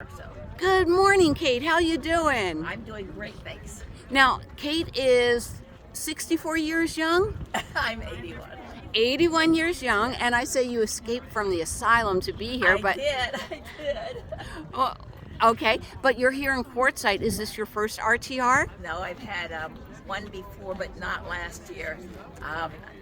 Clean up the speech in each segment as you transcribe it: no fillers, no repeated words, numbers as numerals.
So Good morning, Kate. How you doing? I'm doing great, thanks. Now, Kate is 64 years young, I'm 81. 81 years young, and I say you escaped from the asylum to be here, I did. oh, okay, but you're here in Quartzsite. Is this your first RTR? No, I've had one before, but not last year,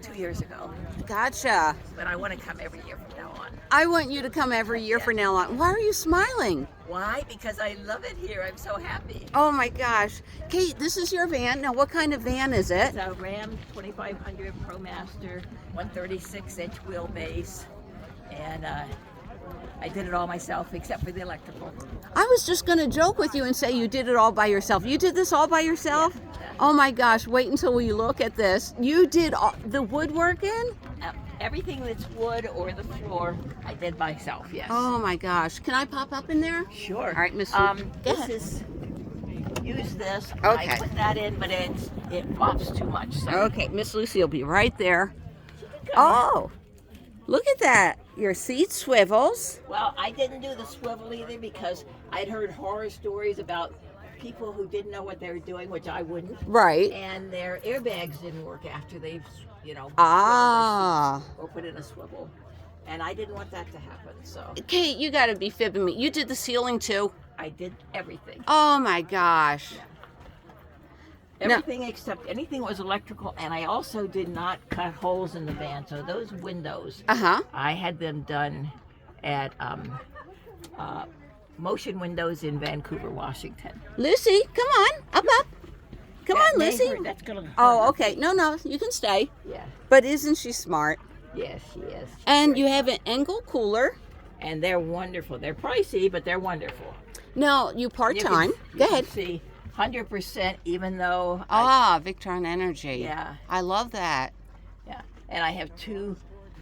2 years ago. Gotcha. But I want to come every year from now on. I want you to come every year from now on. Why are you smiling? Why? Because I love it here. I'm so happy. Oh my gosh. Kate, this is your van. Now, what kind of van is it? It's a Ram 2500 ProMaster, 136-inch wheelbase, and I did it all myself except for the electrical. I was just going to joke with you and say you did it all by yourself. You did this all by yourself? Yeah. Oh my gosh, wait until we look at this. You did all the woodworking? Everything that's wood or the floor, I did myself, yes. Oh my gosh. Can I pop up in there? Sure. All right, Miss. Use this. Okay. I put that in, but it flops too much. So. Okay, Miss Lucy will be right there. Oh, look at that. Your seat swivels. Well, I didn't do the swivel either because I'd heard horror stories about people who didn't know what they were doing, which I wouldn't. Right. And their airbags didn't work after they've, Ah. or put in a swivel. And I didn't want that to happen, so. Kate, you got to be fibbing me. You did the ceiling too? I did everything. Oh my gosh. Yeah. Everything except anything was electrical, and I also did not cut holes in the van. So those windows, I had them done at Motion Windows in Vancouver, Washington. Lucy, come on, up. Come on, Lucy. That's gonna hurt. Oh, okay. No, you can stay. Yeah. But isn't she smart? Yes, she is. And you have an Engel cooler. And they're wonderful. They're pricey, but they're wonderful. No, you part-time. Go ahead. See, 100%, even though. Victron Energy. Yeah. I love that. Yeah. And I have two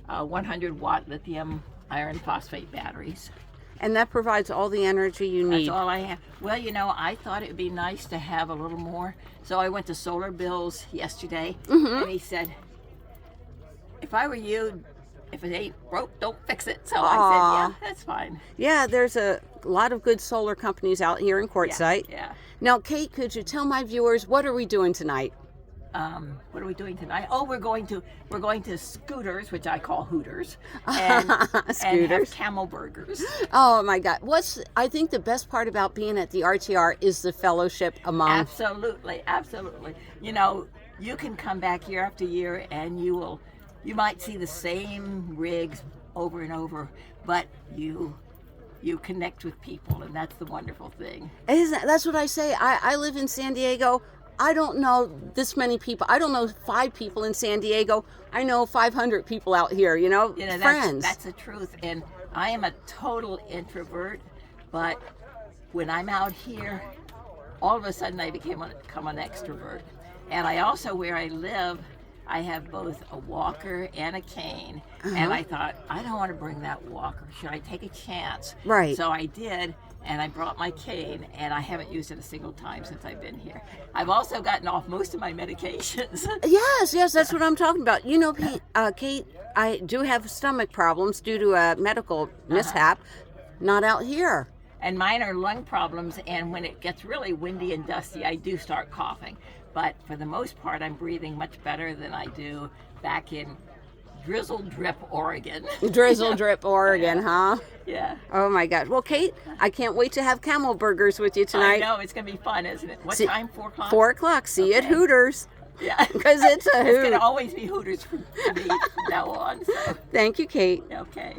100-watt lithium iron phosphate batteries. And that provides all the energy you need. That's all I have. Well, I thought it would be nice to have a little more. So I went to Solar Bills yesterday, and he said, if I were you, if it ain't broke, don't fix it. So I said, yeah, that's fine. Yeah, there's a lot of good solar companies out here in Quartzsite. Yeah. Now, Kate, could you tell my viewers, what are we doing tonight? What are we doing tonight? Oh, we're going to Scooters, which I call Hooters, and have Camel Burgers. Oh my God! I think the best part about being at the RTR is the fellowship among. Absolutely. You can come back year after year, and you might see the same rigs over and over, but you connect with people, and that's the wonderful thing. That's what I say. I live in San Diego. I don't know this many people. I don't know 5 people in San Diego. I know 500 people out here, friends. That's the truth. And I am a total introvert, but when I'm out here, all of a sudden I become an extrovert. And I also, where I live, I have both a walker and a cane. And I thought, I don't want to bring that walker. Should I take a chance? Right. So I did. And I brought my cane, and I haven't used it a single time since I've been here. I've also gotten off most of my medications. Yes, that's what I'm talking about. Kate, I do have stomach problems due to a medical mishap. Not out here. And mine are lung problems, and when it gets really windy and dusty, I do start coughing. But for the most part, I'm breathing much better than I do back in Drizzle Drip, Oregon. Drizzle Drip, Oregon, huh? Yeah. Oh my gosh. Well, Kate, I can't wait to have Camel Burgers with you tonight. I know, it's going to be fun, isn't it? What time? 4 o'clock? 4 o'clock. See you at Hooters. Yeah. Because it's a hoot. It's going to always be Hooters for me from now on. So. Thank you, Kate. Okay.